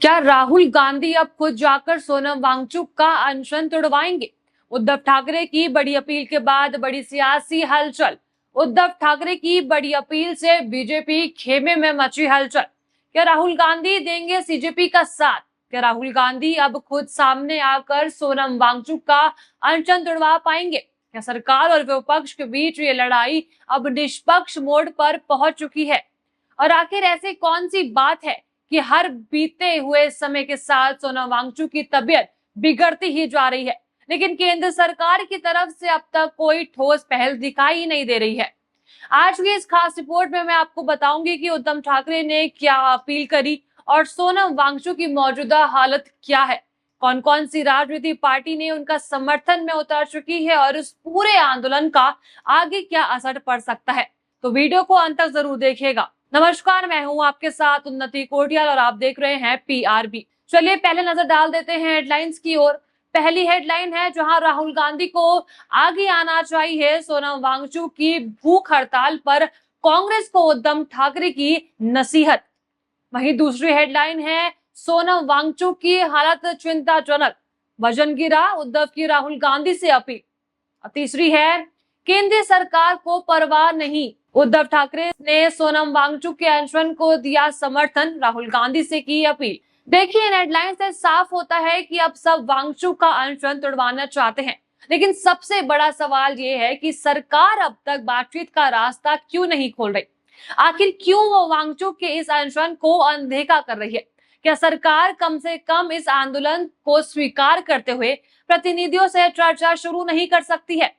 क्या राहुल गांधी अब खुद जाकर सोनम वांगचुक का अनशन तुड़वाएंगे? उद्धव ठाकरे की बड़ी अपील के बाद बड़ी सियासी हलचल। उद्धव ठाकरे की बड़ी अपील से बीजेपी खेमे में मची हलचल। क्या राहुल गांधी देंगे सीजेपी का साथ? क्या राहुल गांधी अब खुद सामने आकर सोनम वांगचुक का अनशन तुड़वा पाएंगे? क्या सरकार और विपक्ष के बीच ये लड़ाई अब निष्पक्ष मोड़ पर पहुंच चुकी है? और आखिर ऐसी कौन सी बात है कि हर बीते हुए समय के साथ सोनम वांगचुक की तबीयत बिगड़ती ही जा रही है, लेकिन केंद्र सरकार की तरफ से अब तक कोई ठोस पहल दिखाई ही नहीं दे रही है। आज की इस खास रिपोर्ट में मैं आपको बताऊंगी कि उद्धव ठाकरे ने क्या अपील करी और सोनम वांगचुक की मौजूदा हालत क्या है, कौन कौन सी राजनीतिक पार्टी ने उनका समर्थन में उतार चुकी है और इस पूरे आंदोलन का आगे क्या असर पड़ सकता है। तो वीडियो को अंत तक जरूर देखिएगा। नमस्कार, मैं हूं आपके साथ उन्नति कोटियाल और आप देख रहे हैं पीआरबी। चलिए पहले नजर डाल देते हैं हेडलाइंस की ओर। पहली हेडलाइन है जहां राहुल गांधी को आगे आना चाहिए, सोनम वांगचुक की भूख हड़ताल पर कांग्रेस को उद्धव ठाकरे की नसीहत। वहीं दूसरी हेडलाइन है सोनम वांगचुक की हालत चिंताजनक, वजन गिरा, उद्धव की राहुल गांधी से अपील। तीसरी है केंद्र सरकार को परवाह नहीं, उद्धव ठाकरे ने सोनम वांगचुक के अनशन को दिया समर्थन, राहुल गांधी से की अपील। देखिए इन हेडलाइन से साफ होता है कि अब सब वांगचुक का अनशन तुड़वाना चाहते हैं, लेकिन सबसे बड़ा सवाल ये है कि सरकार अब तक बातचीत का रास्ता क्यों नहीं खोल रही। आखिर क्यों वो वांगचुक के इस अनशन को अनदेखा कर रही है? क्या सरकार कम से कम इस आंदोलन को स्वीकार करते हुए प्रतिनिधियों से चर्चा शुरू नहीं कर सकती है?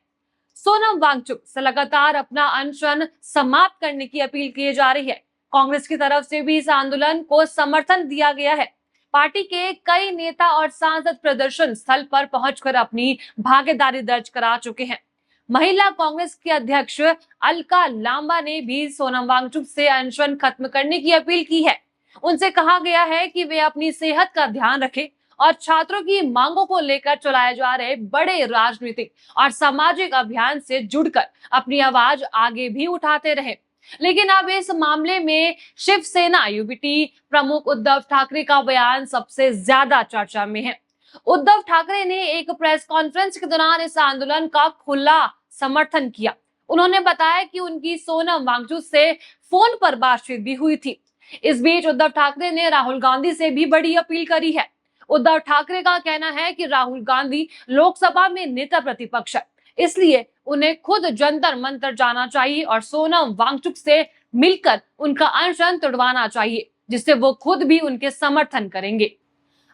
सोनम वांगचुक से लगातार अपना अनशन समाप्त करने की अपील की जा रही है। कांग्रेस की तरफ से भी इस आंदोलन को समर्थन दिया गया है। पार्टी के कई नेता और सांसद प्रदर्शन स्थल पर पहुंचकर अपनी भागीदारी दर्ज करा चुके हैं। महिला कांग्रेस के अध्यक्ष अलका लांबा ने भी सोनम वांगचुक से अनशन खत्म करने की अपील की है। उनसे कहा गया है कि वे अपनी सेहत का ध्यान रखें और छात्रों की मांगों को लेकर चलाए जा रहे बड़े राजनीतिक और सामाजिक अभियान से जुड़कर अपनी आवाज आगे भी उठाते रहे। लेकिन अब इस मामले में शिवसेना यूबीटी प्रमुख उद्धव ठाकरे का बयान सबसे ज्यादा चर्चा में है। उद्धव ठाकरे ने एक प्रेस कॉन्फ्रेंस के दौरान इस आंदोलन का खुला समर्थन किया। उन्होंने बताया कि उनकी सोनम वांगचुक से फोन पर बातचीत भी हुई थी। इस बीच उद्धव ठाकरे ने राहुल गांधी से भी बड़ी अपील करी है। उद्धव ठाकरे का कहना है कि राहुल गांधी लोकसभा में नेता प्रतिपक्ष है, इसलिए उन्हें खुद जंतर मंतर जाना चाहिए और सोनम वांगचुक से मिलकर उनका अनशन तुड़वाना चाहिए, जिससे वो खुद भी उनके समर्थन करेंगे।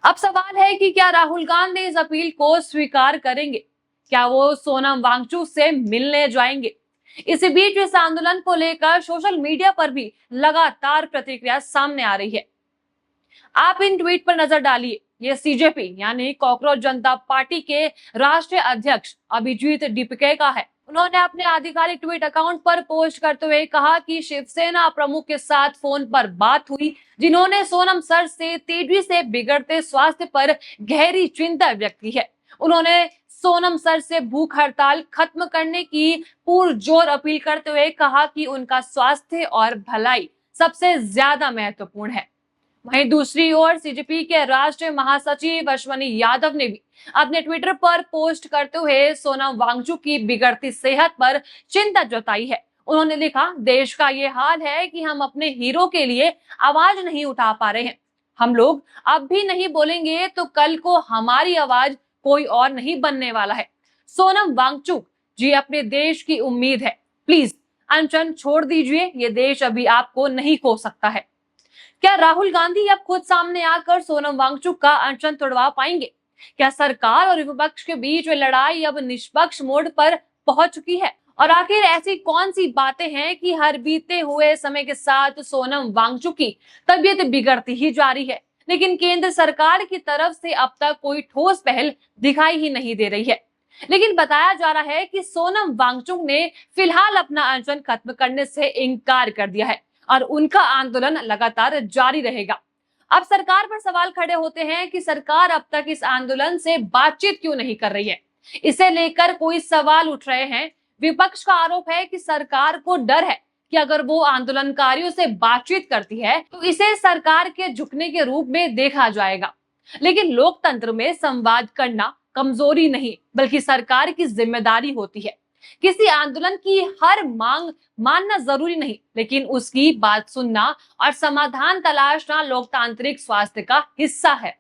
अब सवाल है कि क्या राहुल गांधी इस अपील को स्वीकार करेंगे? क्या वो सोनम वांगचुक से मिलने जाएंगे? इसी बीच इस आंदोलन को लेकर सोशल मीडिया पर भी लगातार प्रतिक्रिया सामने आ रही है। आप इन ट्वीट पर नजर डालिए। ये सीजेपी यानी कॉकरोच जनता पार्टी के राष्ट्रीय अध्यक्ष अभिजीत डीपके का है। उन्होंने अपने आधिकारिक ट्वीट अकाउंट पर पोस्ट करते हुए कहा कि शिवसेना प्रमुख के साथ फोन पर बात हुई, जिन्होंने सोनम सर से तेजी से बिगड़ते स्वास्थ्य पर गहरी चिंता व्यक्त की है। उन्होंने सोनम सर से भूख हड़ताल खत्म करने की पुरजोर अपील करते हुए कहा कि उनका स्वास्थ्य और भलाई सबसे ज्यादा महत्वपूर्ण है। वहीं दूसरी ओर सीजेपी के राष्ट्रीय महासचिव अश्वनी यादव ने भी अपने ट्विटर पर पोस्ट करते हुए सोनम वांगचुक की बिगड़ती सेहत पर चिंता जताई है। उन्होंने लिखा, देश का ये हाल है कि हम अपने हीरो के लिए आवाज नहीं उठा पा रहे हैं। हम लोग अब भी नहीं बोलेंगे तो कल को हमारी आवाज कोई और नहीं बनने वाला है। सोनम वांगचुक जी अपने देश की उम्मीद है, प्लीज अनशन छोड़ दीजिए, ये देश अभी आपको नहीं खो सकता है। क्या राहुल गांधी अब खुद सामने आकर सोनम वांगचुक का अनशन तुड़वा पाएंगे? क्या सरकार और विपक्ष के बीच लड़ाई अब निष्पक्ष मोड़ पर पहुंच चुकी है? और आखिर ऐसी कौन सी बातें हैं कि हर बीते हुए समय के साथ सोनम वांगचुक की तबीयत बिगड़ती ही जा रही है, लेकिन केंद्र सरकार की तरफ से अब तक कोई ठोस पहल दिखाई ही नहीं दे रही है। लेकिन बताया जा रहा है कि सोनम वांगचुक ने फिलहाल अपना अनशन खत्म करने से इनकार कर दिया है और उनका आंदोलन लगातार जारी रहेगा। अब सरकार पर सवाल खड़े होते हैं कि सरकार अब तक इस आंदोलन से बातचीत क्यों नहीं कर रही है। इसे लेकर कोई सवाल उठ रहे हैं। विपक्ष का आरोप है कि सरकार को डर है कि अगर वो आंदोलनकारियों से बातचीत करती है तो इसे सरकार के झुकने के रूप में देखा जाएगा। लेकिन लोकतंत्र में संवाद करना कमजोरी नहीं बल्कि सरकार की जिम्मेदारी होती है। किसी आंदोलन की हर मांग मानना जरूरी नहीं, लेकिन उसकी बात सुनना और समाधान तलाशना लोकतांत्रिक स्वास्थ्य का हिस्सा है।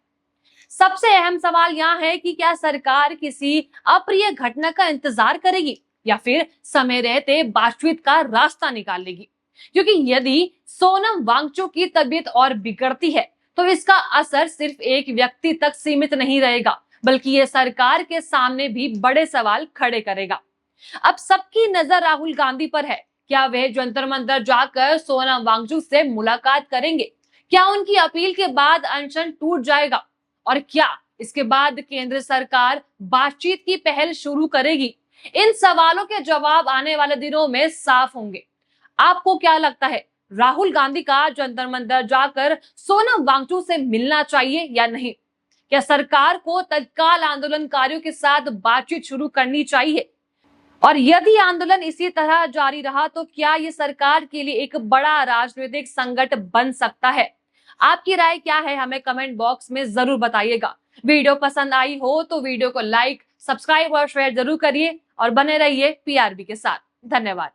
सबसे अहम सवाल यहाँ है कि क्या सरकार किसी अप्रिय घटना का इंतजार करेगी या फिर समय रहते बातचीत का रास्ता निकाल लेगी? क्योंकि यदि सोनम वांगचुक की तबीयत और बिगड़ती है तो इसका असर सिर्फ एक व्यक्ति तक सीमित नहीं रहेगा, बल्कि ये सरकार के सामने भी बड़े सवाल खड़े करेगा। अब सबकी नजर राहुल गांधी पर है। क्या वे जंतर मंतर जाकर सोनम वांगचुक से मुलाकात करेंगे? क्या उनकी अपील के बाद अनशन टूट जाएगा? और क्या इसके बाद केंद्र सरकार बातचीत की पहल शुरू करेगी? इन सवालों के जवाब आने वाले दिनों में साफ होंगे। आपको क्या लगता है, राहुल गांधी का जंतर मंतर जाकर सोनम वांगचुक से मिलना चाहिए या नहीं? क्या सरकार को तत्काल आंदोलनकारियों के साथ बातचीत शुरू करनी चाहिए? और यदि आंदोलन इसी तरह जारी रहा तो क्या ये सरकार के लिए एक बड़ा राजनीतिक संकट बन सकता है? आपकी राय क्या है, हमें कमेंट बॉक्स में जरूर बताइएगा। वीडियो पसंद आई हो तो वीडियो को लाइक, सब्सक्राइब और शेयर जरूर करिए और बने रहिए पीआरबी के साथ। धन्यवाद।